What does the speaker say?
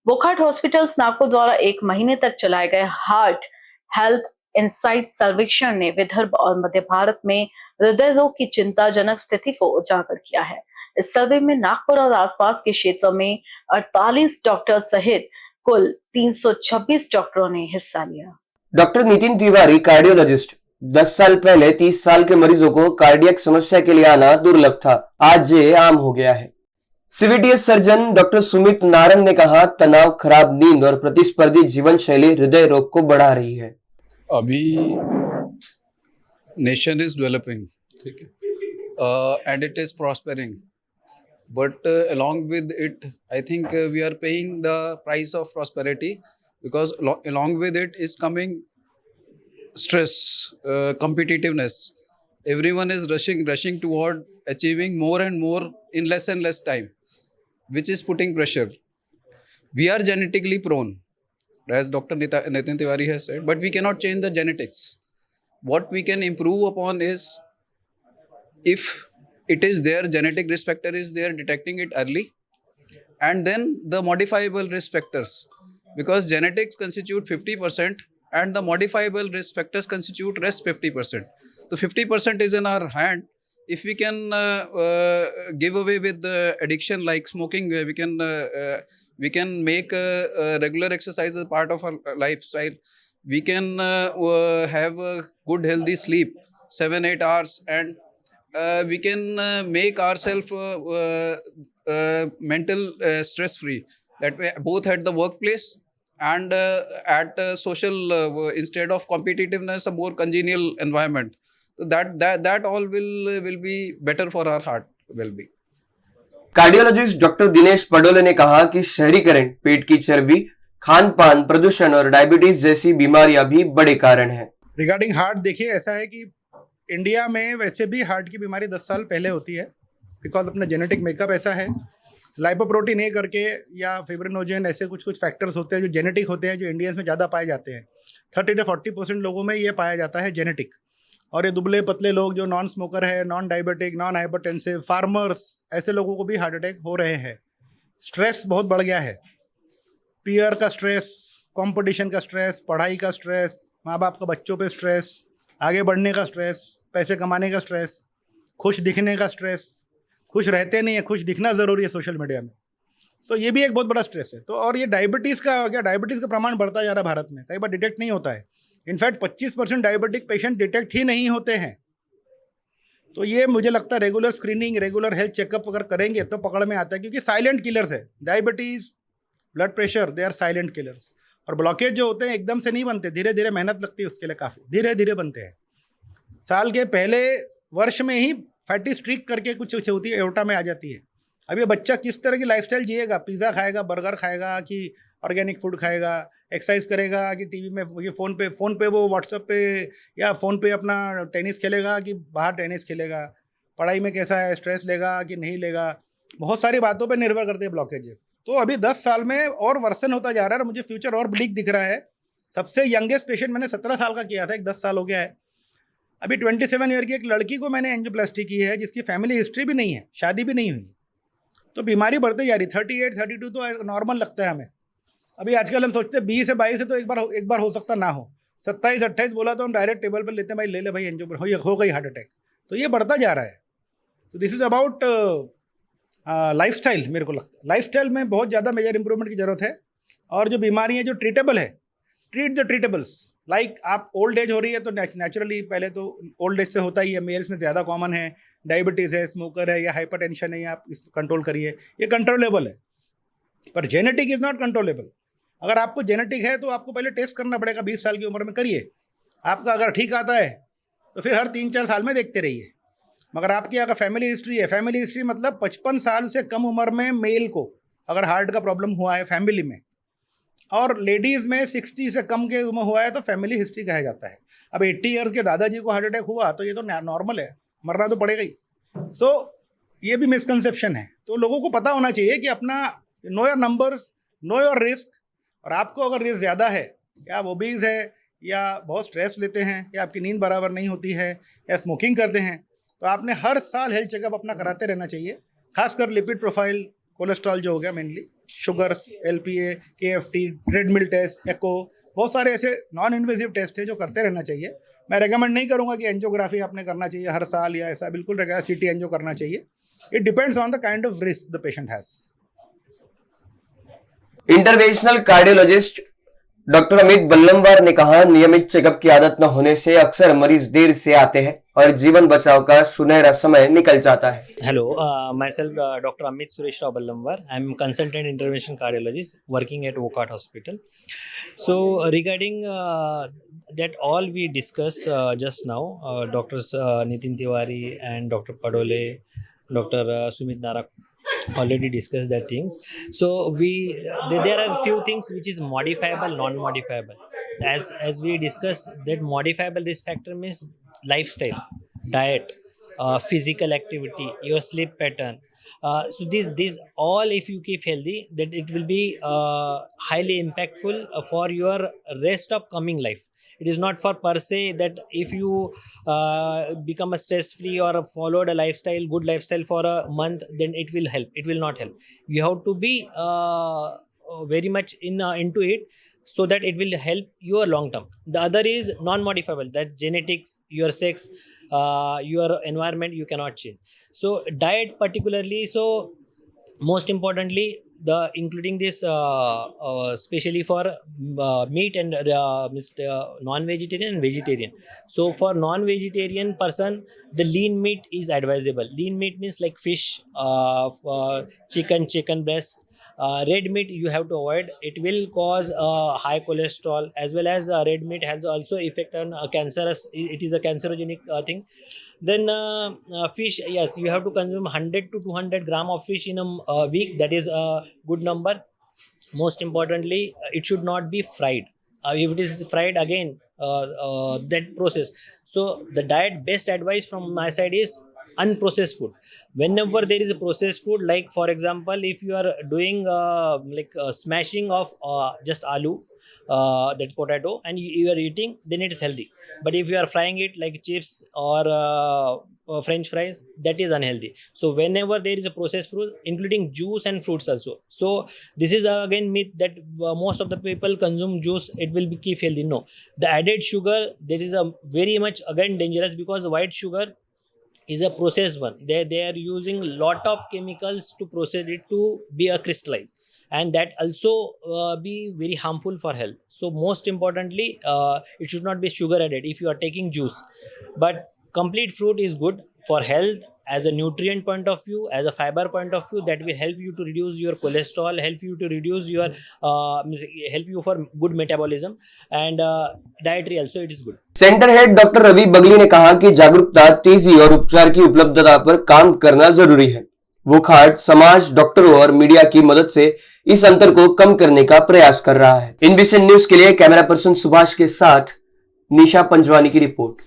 Wockhardt hospitals Nagpur द्वारा 1 महीने तक चलाए गए हार्ट हेल्थ इंसाइट सर्वेक्षण ने विदर्भ और मध्य भारत में हृदय रोग की चिंताजनक स्थिति को उजागर किया है। इस सर्वे में नागपुर और आसपास के क्षेत्रों में 48 डॉक्टर सहित कुल 326 डॉक्टरों ने हिस्सा लिया। Doctor Nitin Tiwari cardiologist. 10 साल पहले 30 साल के मरीजों को कार्डियक समस्या के लिए आना दुर्लभ था, आज ये आम हो गया है। सीवीटीएस सर्जन डॉक्टर सुमित नारंग ने कहा, तनाव, खराब नींद और प्रतिस्पर्धी जीवन शैली हृदय रोग को बढ़ा रही है। अभी नेशन इज डेवलपिंग, ठीक है, and it is प्रॉस्पेरिंग, but along with it I think we are paying the price of prosperity, because along with it is coming stress, competitiveness. Everyone is rushing toward achieving more and more in less and less time, which is putting pressure. We are genetically prone, as Dr. Nitin Tiwari has said, but we cannot change the genetics. What we can improve upon is, if it is there, genetic risk factor is there, detecting it early, and then the modifiable risk factors, because genetics constitute 50% and the modifiable risk factors constitute rest 50%. So 50% is in our hand. If we can give away with the addiction like smoking, we can make regular exercise as part of our lifestyle. We can have a good healthy sleep, 7-8 hours, and we can make ourselves mental stress free, that way both at the workplace and at social, instead of competitiveness, a more congenial environment. So that all will be better for our heart well-being. Cardiologist doctor Dinesh Padole ने कहा कि शहरीकरण, पेट की चर्बी, खान पान, प्रदूषण और diabetes जैसी बीमारियां भी बड़े कारण हैं। रिगार्डिंग हार्ट, देखिए ऐसा है कि इंडिया में वैसे भी हार्ट की बीमारी 10 साल पहले होती है, बिकॉज अपना जेनेटिक मेकअप ऐसा है। लाइपोप्रोटीन ए करके या फिब्रिनोजेन, ऐसे कुछ फैक्टर्स होते हैं जो जेनेटिक होते हैं, जो इंडियंस में ज़्यादा पाए जाते हैं। 30 से 40% लोगों में ये पाया जाता है जेनेटिक। और ये दुबले पतले लोग जो नॉन स्मोकर है, non diabetic, non hypertensive, farmers, ऐसे लोगों को भी हार्ट अटैक हो रहे हैं। स्ट्रेस बहुत बढ़ गया है, पीयर का स्ट्रेस, कॉम्पिटिशन का स्ट्रेस, पढ़ाई का स्ट्रेस, माँ बाप का बच्चों पे स्ट्रेस, आगे बढ़ने का स्ट्रेस, पैसे कमाने का स्ट्रेस, खुश दिखने का स्ट्रेस। खुश रहते नहीं है, खुश दिखना ज़रूरी है सोशल मीडिया में। सो ये भी एक बहुत बड़ा स्ट्रेस है। तो और ये डायबिटीज़ का प्रमाण बढ़ता जा रहा है भारत में, कई बार डिटेक्ट नहीं होता है। इनफैक्ट 25% डायबिटिक पेशेंट डिटेक्ट ही नहीं होते हैं। तो ये मुझे लगता है regular screening, regular health checkup अगर करेंगे तो पकड़ में आता है, क्योंकि साइलेंट किलर्स है। Diabetes, blood pressure, they are silent killers. और ब्लॉकेज जो होते हैं एकदम से नहीं बनते, धीरे धीरे मेहनत लगती है उसके लिए, काफ़ी धीरे धीरे बनते हैं। साल के पहले वर्ष में ही फैटी स्ट्रीक करके कुछ होती है, एओर्टा में आ जाती है। अब ये बच्चा किस तरह की लाइफस्टाइल जिएगा, पिज़्ज़ा खाएगा, बर्गर खाएगा, कि ऑर्गेनिक फूड खाएगा, एक्सरसाइज करेगा, कि टीवी में, ये फ़ोन पे वो व्हाट्सएप पे या फ़ोन पे अपना टेनिस खेलेगा, कि बाहर टेनिस खेलेगा, पढ़ाई में कैसा है, स्ट्रेस लेगा कि नहीं लेगा, बहुत सारी बातों पर निर्भर करते हैं ब्लॉकेजेस। तो अभी 10 साल में और वर्सन होता जा रहा है और मुझे फ्यूचर और ब्लीक दिख रहा है। सबसे यंगेस्ट पेशेंट मैंने 17 साल का किया था, 10 साल हो गया है। अभी 27 ईयर की एक लड़की को मैंने एंजियोप्लास्टी की है, जिसकी फैमिली हिस्ट्री भी नहीं है, शादी भी नहीं हुई। तो बीमारी बढ़ते जा रही। 38, 32 तो नॉर्मल लगता है हमें। अभी आजकल हम सोचते हैं 20 से 22 से तो एक बार हो सकता ना हो। 27, 28 बोला तो हम डायरेक्ट टेबल पर लेते हैं, भाई ले ले भाई एंजियो, हो गई हार्ट अटैक। तो ये बढ़ता जा रहा है। तो दिस इज़ अबाउट लाइफस्टाइल। मेरे को लगता है लाइफस्टाइल में बहुत ज़्यादा मेजर इंप्रूवमेंट की ज़रूरत है। और जो बीमारियाँ जो ट्रीटेबल है, ट्रीट द ट्रीटेबल्स। लाइक आप ओल्ड एज हो रही है तो नेचुरली पहले तो ओल्ड एज से होता ही है, मेल्स में ज़्यादा कॉमन है। डायबिटीज़ है, स्मोकर है या हाइपरटेंशन है, या आप इसको कंट्रोल करिए, ये कंट्रोलेबल है। पर जेनेटिक इज़ नॉट कंट्रोलेबल। अगर आपको जेनेटिक है तो आपको पहले टेस्ट करना पड़ेगा, 20 साल की उम्र में करिए। आपका अगर ठीक आता है तो फिर हर 3-4 साल में देखते रहिए। मगर आपकी अगर फैमिली हिस्ट्री है, फैमिली हिस्ट्री मतलब 55 साल से कम उम्र में मेल को अगर हार्ट का प्रॉब्लम हुआ है फैमिली में, और लेडीज़ में 60 से कम के उम्र हुआ है, तो फैमिली हिस्ट्री कहा जाता है। अब 80 ईयर्स के दादाजी को हार्ट अटैक हुआ तो ये तो नॉर्मल है, मरना तो पड़ेगा ही। सो ये भी मिसकंसेप्शन है। तो लोगों को पता होना चाहिए कि अपना know your numbers, know your risk. और आपको अगर रिस्क ज़्यादा है, या आप ओबीज है, या बहुत स्ट्रेस लेते हैं, या आपकी नींद बराबर नहीं होती है, या स्मोकिंग करते हैं, तो आपने हर साल हेल्थ चेकअप अपना कराते रहना चाहिए। खासकर लिपिड प्रोफाइल, कोलेस्ट्रॉल जो हो गया mainly. Sugars, LPA, KFT, treadmill test, echo, बहुत सारे ऐसे नॉन इन्वेजिव टेस्ट है जो करते रहना चाहिए। मैं रेकमेंड नहीं करूंगा कि एंजियोग्राफी आपने करना चाहिए हर साल या ऐसा, बिल्कुल रहेगा CT एंजियो करना चाहिए। It depends on the kind of risk the patient has. Interventional cardiologist doctor Amit Ballamwar ने कहा, नियमित चेकअप की आदत न होने से अक्सर मरीज देर से आते हैं और जीवन बचाव का सुनहरा समय निकल जाता है। Hello, myself Dr. Amit Suresh Rao Ballamwar. I'm consultant intervention cardiologist working at Wockhardt Hospital. So regarding that all we discussed just now, Doctors Nitin Tiwari and Dr. Padole, Dr. Sumit Narak already discussed that things. So there are few things which is modifiable, non-modifiable. As we discussed, that modifiable risk factor means lifestyle, diet, physical activity, your sleep pattern. So these all, if you keep healthy, that it will be highly impactful for your rest of coming life. It is not for per se that if you become a stress free or followed a lifestyle, good lifestyle for a month, then it will help. It will not help. You have to be very much into it, so that it will help you long term. The other is non-modifiable, that genetics, your sex, your environment you cannot change. So diet particularly, so most importantly, the including this especially for meat and non-vegetarian and vegetarian. So for non-vegetarian person, the lean meat is advisable. Lean meat means like fish, chicken breast. Red meat you have to avoid. It will cause high cholesterol, as well as red meat has also effect on cancerous. It is a cancerogenic thing. Then fish, yes, you have to consume 100 to 200 gram of fish in a week. That is a good number. Most importantly, it should not be fried. If it is fried, again that process. So the diet best advice from my side is unprocessed food. Whenever there is a processed food, like for example, if you are doing smashing of just aloo, that potato, and you are eating, then it is healthy. But if you are frying it like chips or French fries, that is unhealthy. So whenever there is a processed food, including juice and fruits also. So this is again myth that most of the people consume juice, it will be keep healthy. No, the added sugar, that is a very much again dangerous, because white sugar is a processed one. They are using lot of chemicals to process it to be a crystalline, and that also be very harmful for health. So most importantly, it should not be sugar added if you are taking juice. But complete fruit is good for health, as a nutrient point of view, as a fiber point of view. That will help you to reduce your cholesterol, help you to reduce your help you for good metabolism, and dietary also it is good. Centre head doctor Ravi Bagli ने कहा कि जागरूकता, तेजी और उपचार की उपलब्धता पर काम करना जरूरी है। वोकहार्ट समाज, डॉक्टरों और मीडिया की मदद से इस अंतर को कम करने का प्रयास कर रहा है। INVISION न्यूज के लिए कैमरा पर्सन सुभाष के साथ निशा पंजवानी की रिपोर्ट।